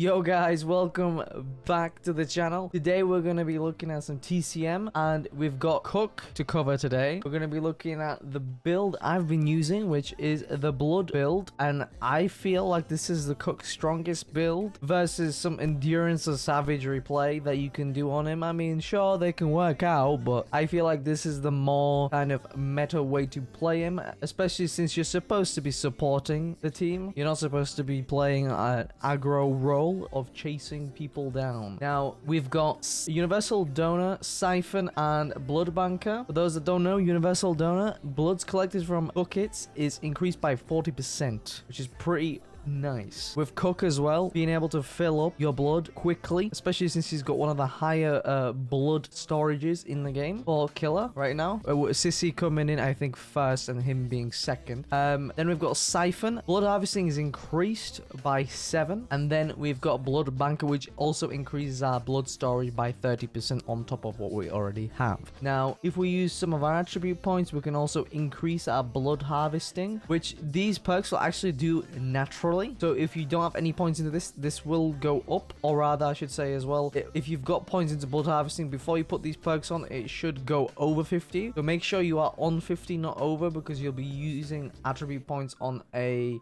Yo guys, welcome back to the channel. Today we're going to be looking at some TCM and we've got Cook to cover today. We're going to be looking at the build I've been using, which is the Blood build, and I feel like this is the Cook's strongest build versus some endurance or savagery play that you can do on him. I mean, sure, they can work out, but I feel like this is the more kind of meta way to play him, especially since you're supposed to be supporting the team. You're not supposed to be playing an aggro role of chasing people down. Now, we've got Universal Donor, Siphon, and Blood Banker. For those that don't know, Universal Donor, bloods collected from buckets is increased by 40%, which is pretty nice. With Cook as well, being able to fill up your blood quickly, especially since he's got one of the higher blood storages in the game for Killer right now. Sissy coming in, I think, first and him being second. Then we've got Siphon. Blood harvesting is increased by 7. And then we've got Blood Banker, which also increases our blood storage by 30% on top of what we already have. Now, if we use some of our attribute points, we can also increase our blood harvesting, which these perks will actually do naturally. So if you don't have any points into this will go up, or rather I should say as well, if you've got points into blood harvesting before you put these perks on, it should go over 50. So make sure you are on 50, not over, because you'll be using attribute points on a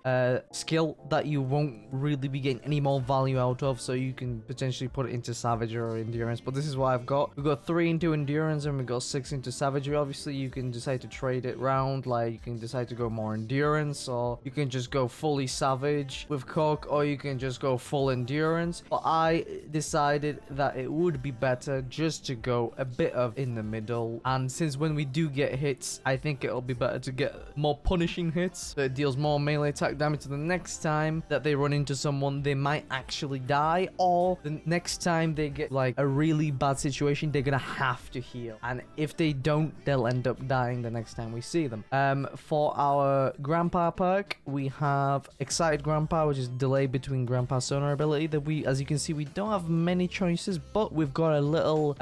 skill that you won't really be getting any more value out of, so you can potentially put it into savagery or endurance. But this is what I've got. We've got 3 into endurance and we've got 6 into savagery. Obviously you can decide to trade it round, like you can decide to go more endurance, or you can just go fully savage with Cook, or you can just go full endurance. But I decided that it would be better just to go a bit of in the middle, and since when we do get hits, I think it'll be better to get more punishing hits, so it deals more melee attack damage. So the next time that they run into someone, they might actually die, or the next time they get like a really bad situation, they're gonna have to heal, and if they don't, they'll end up dying the next time we see them. For our Grandpa perk, we have Excited Grandpa, which is delay between Grandpa sonar ability. That we, as you can see, we don't have many choices, but we've got a little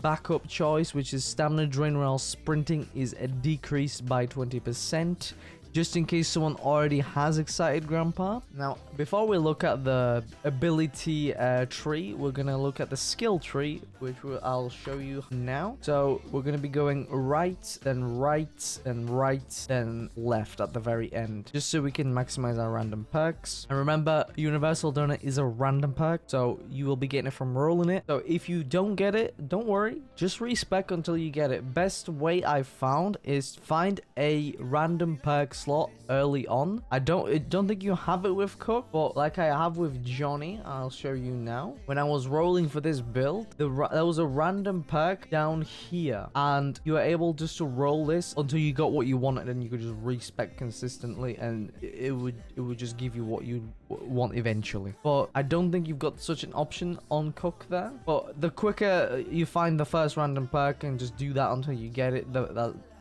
backup choice, which is stamina drain while sprinting is decreased by 20%, just in case someone already has Excited Grandpa. Now, before we look at the ability tree, we're gonna look at the skill tree, which I'll show you now. So we're gonna be going right, then right, then right, then left at the very end, just so we can maximize our random perks. And remember, Universal Donor is a random perk, so you will be getting it from rolling it. So if you don't get it, don't worry, just respec until you get it. Best way I've found is find a random perk slot early on. I don't think you have it with Cook, but like I have with Johnny, I'll show you now. When I was rolling for this build, there was a random perk down here, and you were able just to roll this until you got what you wanted, and you could just respec consistently, and it would just give you what you want eventually. But I don't think you've got such an option on Cook there. But the quicker you find the first random perk and just do that until you get it,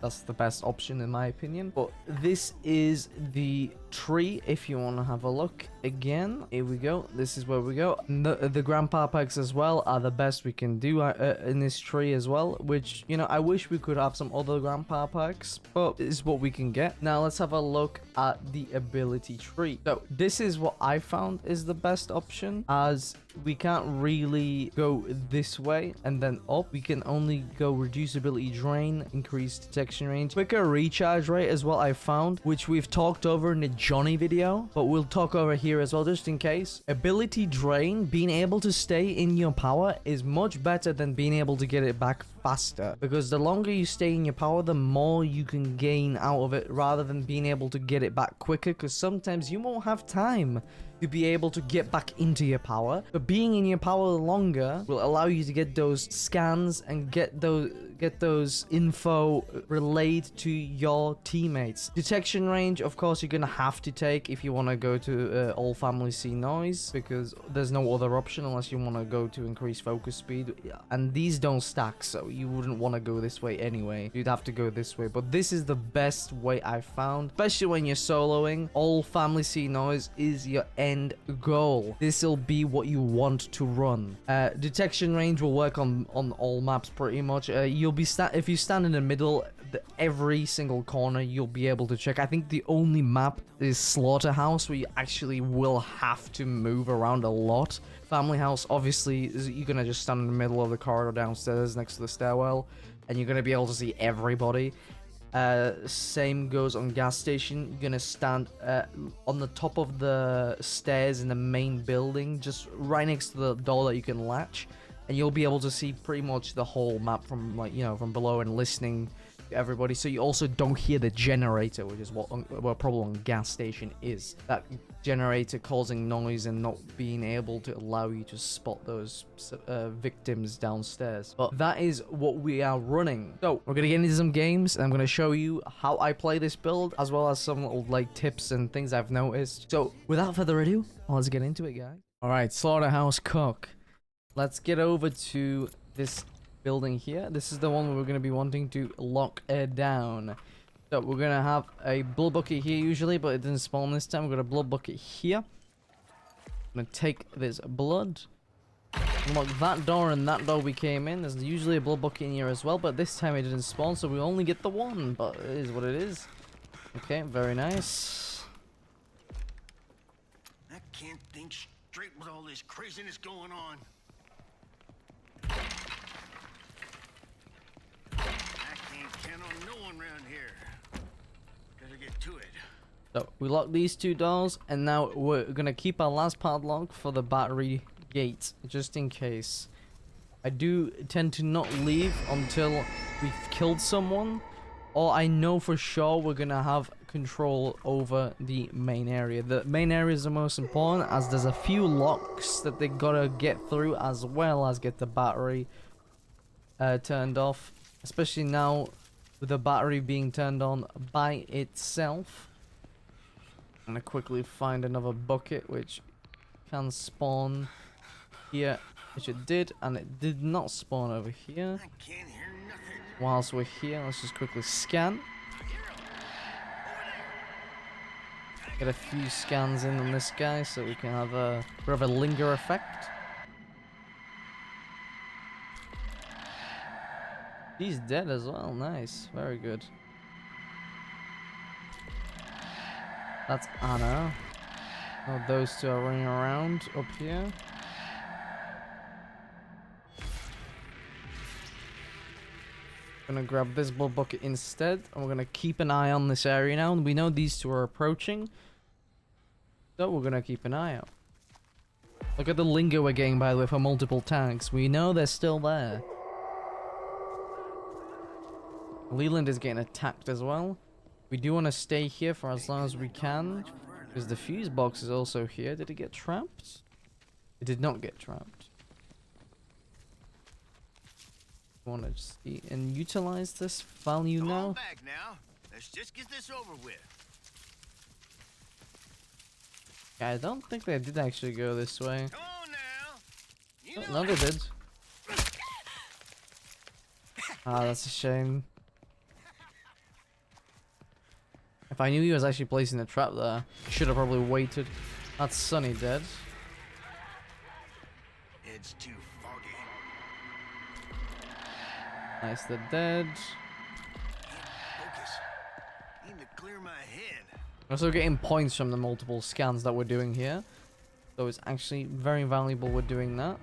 that's the best option in my opinion. But this is the tree if you want to have a look again. Here we go. This is where we go. The Grandpa perks as well are the best we can do in this tree as well, which, you know, I wish we could have some other Grandpa perks, but this is what we can get. Now let's have a look at the ability tree. So this is what I found is the best option, as we can't really go this way and then up. We can only go reduce ability drain, increase detection range, quicker recharge rate as well, I found, which we've talked over in the Johnny video, but we'll talk over here as well just in case. Ability drain, being able to stay in your power is much better than being able to get it back faster, because the longer you stay in your power, the more you can gain out of it, rather than being able to get it back quicker, because sometimes you won't have time to be able to get back into your power. But being in your power longer will allow you to get those scans and get those info relayed to your teammates. Detection range, of course, you're gonna have to take if you want to go to all family see noise, because there's no other option unless you want to go to increase focus speed, and these don't stack, so you wouldn't want to go this way anyway. You'd have to go this way. But this is the best way I've found, especially when you're soloing. All family see noise is your end goal. This will be what you want to run. Detection range will work on all maps pretty much. You'll be if you stand in the middle, every single corner you'll be able to check. I think the only map is Slaughterhouse, where you actually will have to move around a lot. Family House, obviously, you're gonna just stand in the middle of the corridor downstairs next to the stairwell, and you're gonna be able to see everybody. Same goes on Gas Station. You're gonna stand on the top of the stairs in the main building, just right next to the door that you can latch, and you'll be able to see pretty much the whole map from, like, you know, from below, and listening to everybody. So you also don't hear the generator, which is what a problem on Gas Station is. That generator causing noise and not being able to allow you to spot those victims downstairs. But that is what we are running. So we're gonna get into some games, and I'm gonna show you how I play this build, as well as some little, like, tips and things I've noticed. So without further ado, let's get into it, guys. All right, Slaughterhouse Cook. Let's get over to this building here. This is the one where we're going to be wanting to lock it down. So we're going to have a blood bucket here usually, but it didn't spawn this time. We've got a blood bucket here. I'm going to take this blood, unlock that door, and that door we came in. There's usually a blood bucket in here as well, but this time it didn't spawn, so we only get the one, but it is what it is. Okay, very nice. I can't think straight with all this craziness going on. I can't count on no one around here. Gotta get to it. So we lock these two doors, and now we're gonna keep our last padlock for the battery gate, just in case. I do tend to not leave until we've killed someone, or I know for sure we're gonna have control over the main area. The main area is the most important, as there's a few locks that they gotta get through, as well as get the battery turned off, especially now with the battery being turned on by itself. I'm gonna quickly find another bucket which can spawn here, which it did, and it did not spawn over here. I can't hear nothing. Whilst we're here, let's just quickly scan. Get a few scans in on this guy so we can have a bit of a linger effect. He's dead as well. Nice. Very good. That's Anna. Oh, those two are running around up here. Gonna grab this blood bucket instead, and we're gonna keep an eye on this area now. And we know these two are approaching, so we're gonna keep an eye out. Look at the lingo we're getting, by the way, for multiple tags. We know they're still there. Leland is getting attacked as well. We do want to stay here for as long as we can, because the fuse box is also here. Did it get trapped? It did not get trapped. We want to see and utilize this value Come now. on back now. Let's just get this over with. Yeah, I don't think they did actually go this way. Come on now. You Oh, no, they did. Ah, that's a shame. If I knew he was actually placing a trap there, I should have probably waited. That's Sunny dead. It's too foggy. Nice, they're dead. Focus. Need to clear my head. We're also getting points from the multiple scans that we're doing here. So it's actually very valuable we're doing that.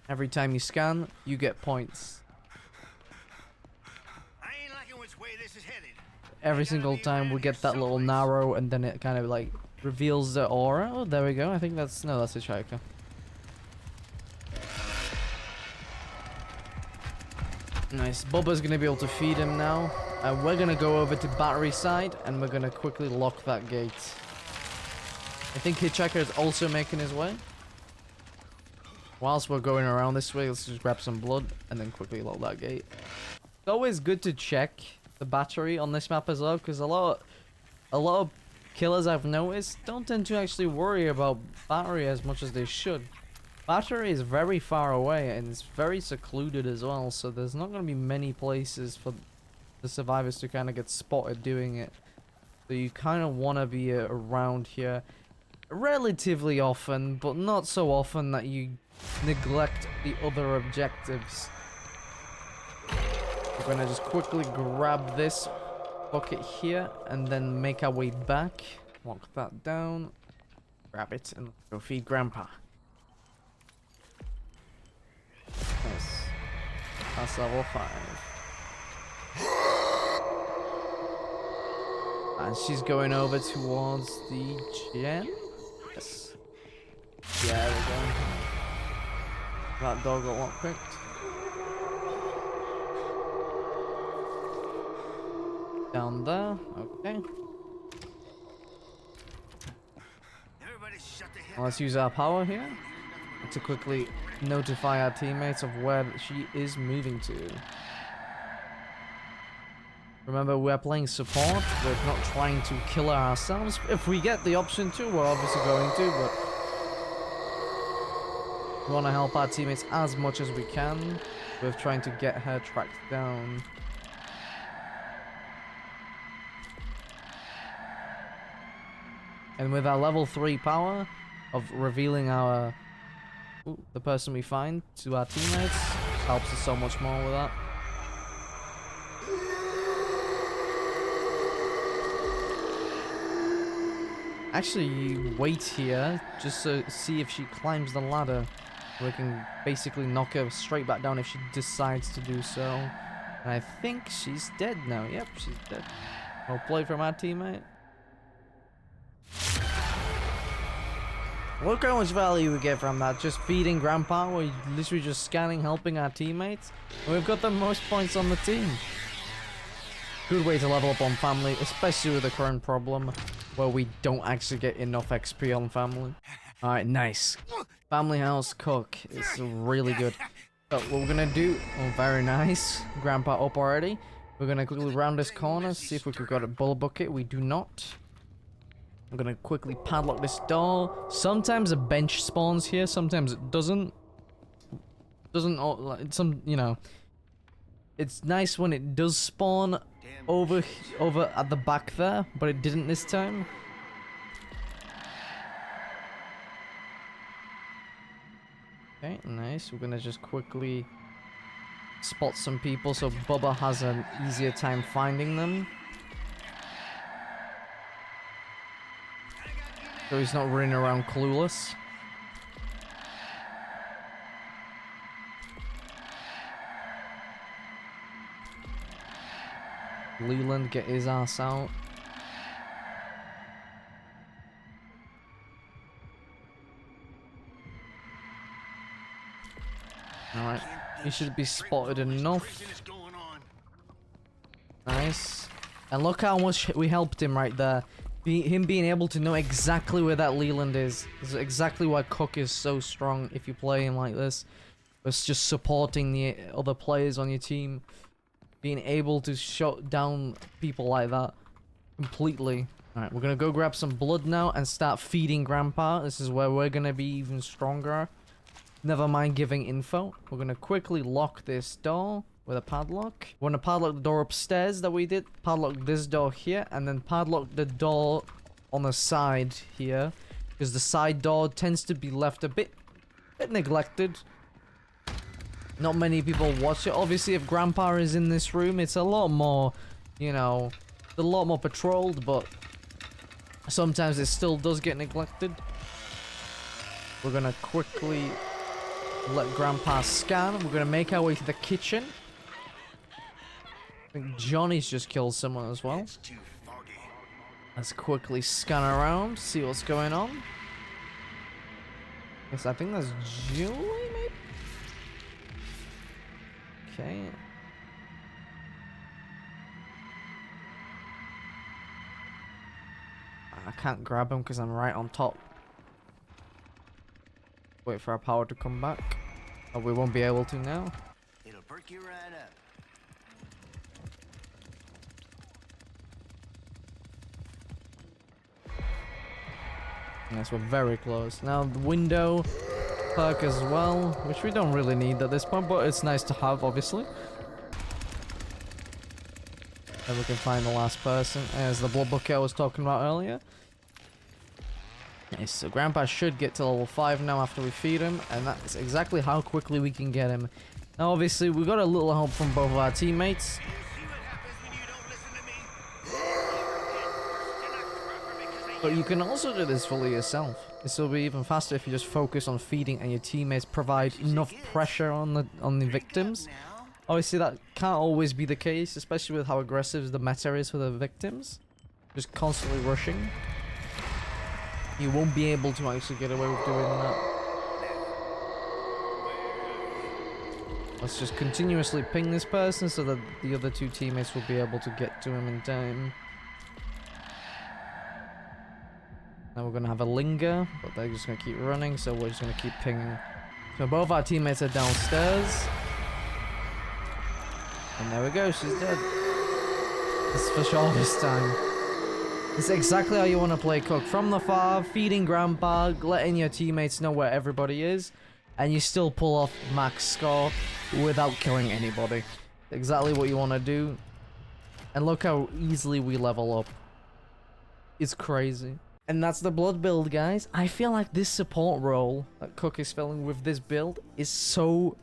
Every time you scan, you get points. I ain't liking which way this is headed. Every single time we get that little narrow, and then it kind of like reveals the aura. Oh, there we go. I think that's... no, that's a Shaika. Nice. Bubba's going to be able to feed him now. We're going to go over to battery side, and we're going to quickly lock that gate. I think Hitchhiker is also making his way. Whilst we're going around this way, let's just grab some blood and then quickly lock that gate. It's always good to check the battery on this map as well, because a lot of killers I've noticed don't tend to actually worry about battery as much as they should. Battery is very far away and it's very secluded as well, so there's not going to be many places for the survivors to kind of get spotted doing it. So you kind of want to be around here relatively often, but not so often that you neglect the other objectives. We're gonna just quickly grab this bucket here and then make our way back. Lock that down. Grab it and go feed Grandpa. Nice. That's level 5. And she's going over towards the gen. Yes. Yeah, we're going. That dog got lockpicked. Down there. Okay. Well, let's use our power here to quickly notify our teammates of where she is moving to. Remember, we're playing support. We're not trying to kill her ourselves. If we get the option to, we're obviously going to, but we want to help our teammates as much as we can with trying to get her tracked down. And with our level 3 power of revealing our the person we find to our teammates, helps us so much more with that. Actually, you wait here just to see if she climbs the ladder. We can basically knock her straight back down if she decides to do so. And I think she's dead now. Yep, she's dead. Well played from our teammate. Look how much value we get from that. Just feeding Grandpa. We're literally just scanning, helping our teammates. And we've got the most points on the team. Good way to level up on family, especially with the current problem where we don't actually get enough XP on family. Alright, nice. Family house cook is really good. So what we're gonna do, oh, very nice. Grandpa up already. We're gonna quickly round this corner, see if we could get a bull bucket. We do not. I'm gonna quickly padlock this door. Sometimes a bench spawns here, sometimes it doesn't. Some, you know, it's nice when it does spawn over at the back there, but it didn't this time. Okay, nice. We're gonna just quickly spot some people so Bubba has an easier time finding them. So he's not running around clueless. Leland, get his ass out. Alright, he should be spotted enough. Nice. And look how much we helped him right there. Him being able to know exactly where that Leland is exactly why Cook is so strong if you play him like this. It's just supporting the other players on your team. Being able to shut down people like that completely. Alright, we're gonna go grab some blood now and start feeding Grandpa. This is where we're gonna be even stronger. Never mind giving info. We're gonna quickly lock this door with a padlock. We're gonna padlock the door upstairs that we did. Padlock this door here, and then padlock the door on the side here, because the side door tends to be left a bit neglected. Not many people watch it. Obviously, if Grandpa is in this room, it's a lot more, you know, a lot more patrolled, but sometimes it still does get neglected. We're gonna quickly let Grandpa scan. We're gonna make our way to the kitchen. I think Johnny's just killed someone as well. Let's quickly scan around, see what's going on. Yes, I think that's Julie, maybe? Okay. I can't grab him because I'm right on top. Wait for our power to come back. Oh, we won't be able to now. It'll perk you right up. Yes, we're very close. Now the window perk as well, which we don't really need at this point, but it's nice to have, obviously. Then we can find the last person. As the blood bucket I was talking about earlier. Nice, so Grandpa should get to level 5 now after we feed him, and that's exactly how quickly we can get him. Now, obviously, we got a little help from both of our teammates. You see what happens when you don't listen to me? But you can also do this fully yourself. This will be even faster if you just focus on feeding and your teammates provide enough pressure on the victims. Obviously, that can't always be the case, especially with how aggressive the meta is for the victims. Just constantly rushing. You won't be able to actually get away with doing that. Let's just continuously ping this person so that the other two teammates will be able to get to him in time. Now we're going to have a linger, but they're just going to keep running, so we're just going to keep pinging. So both our teammates are downstairs. And there we go, she's dead. It's for sure this time. It's exactly how you want to play Cook. From the far, feeding Grandpa, letting your teammates know where everybody is, and you still pull off max score without killing anybody. Exactly what you want to do. And look how easily we level up. It's crazy. And that's the blood build, guys. I feel like this support role that Cook is filling with this build is so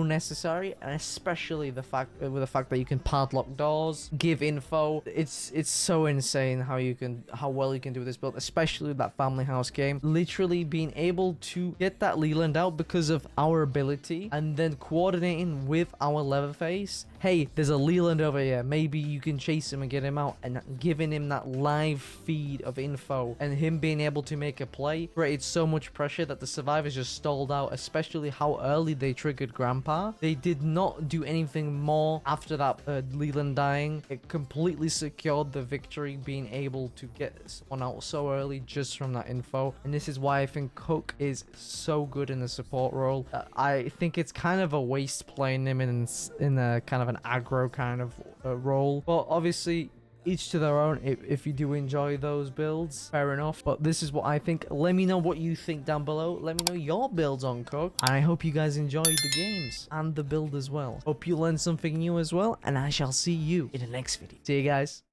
necessary, and especially the fact that you can padlock doors, give info. It's so insane how well you can do this build, especially with that family house game. Literally being able to get that Leland out because of our ability, and then coordinating with our Leatherface. Hey, there's a Leland over here. Maybe you can chase him and get him out, and giving him that live feed of info and him being able to make a play created so much pressure that the survivors just stalled out, especially how early they triggered Grandpa. They did not do anything more after that Leland dying. It completely secured the victory, being able to get someone out so early just from that info. And this is why I think Cook is so good in the support role. I think it's kind of a waste playing him in a kind of an aggro kind of role. But obviously, each to their own. If you do enjoy those builds, fair enough. But this is what I think. Let me know what you think down below. Let me know your builds on Cook. And I hope you guys enjoyed the games and the build as well. Hope you learned something new as well. And I shall see you in the next video. See you guys.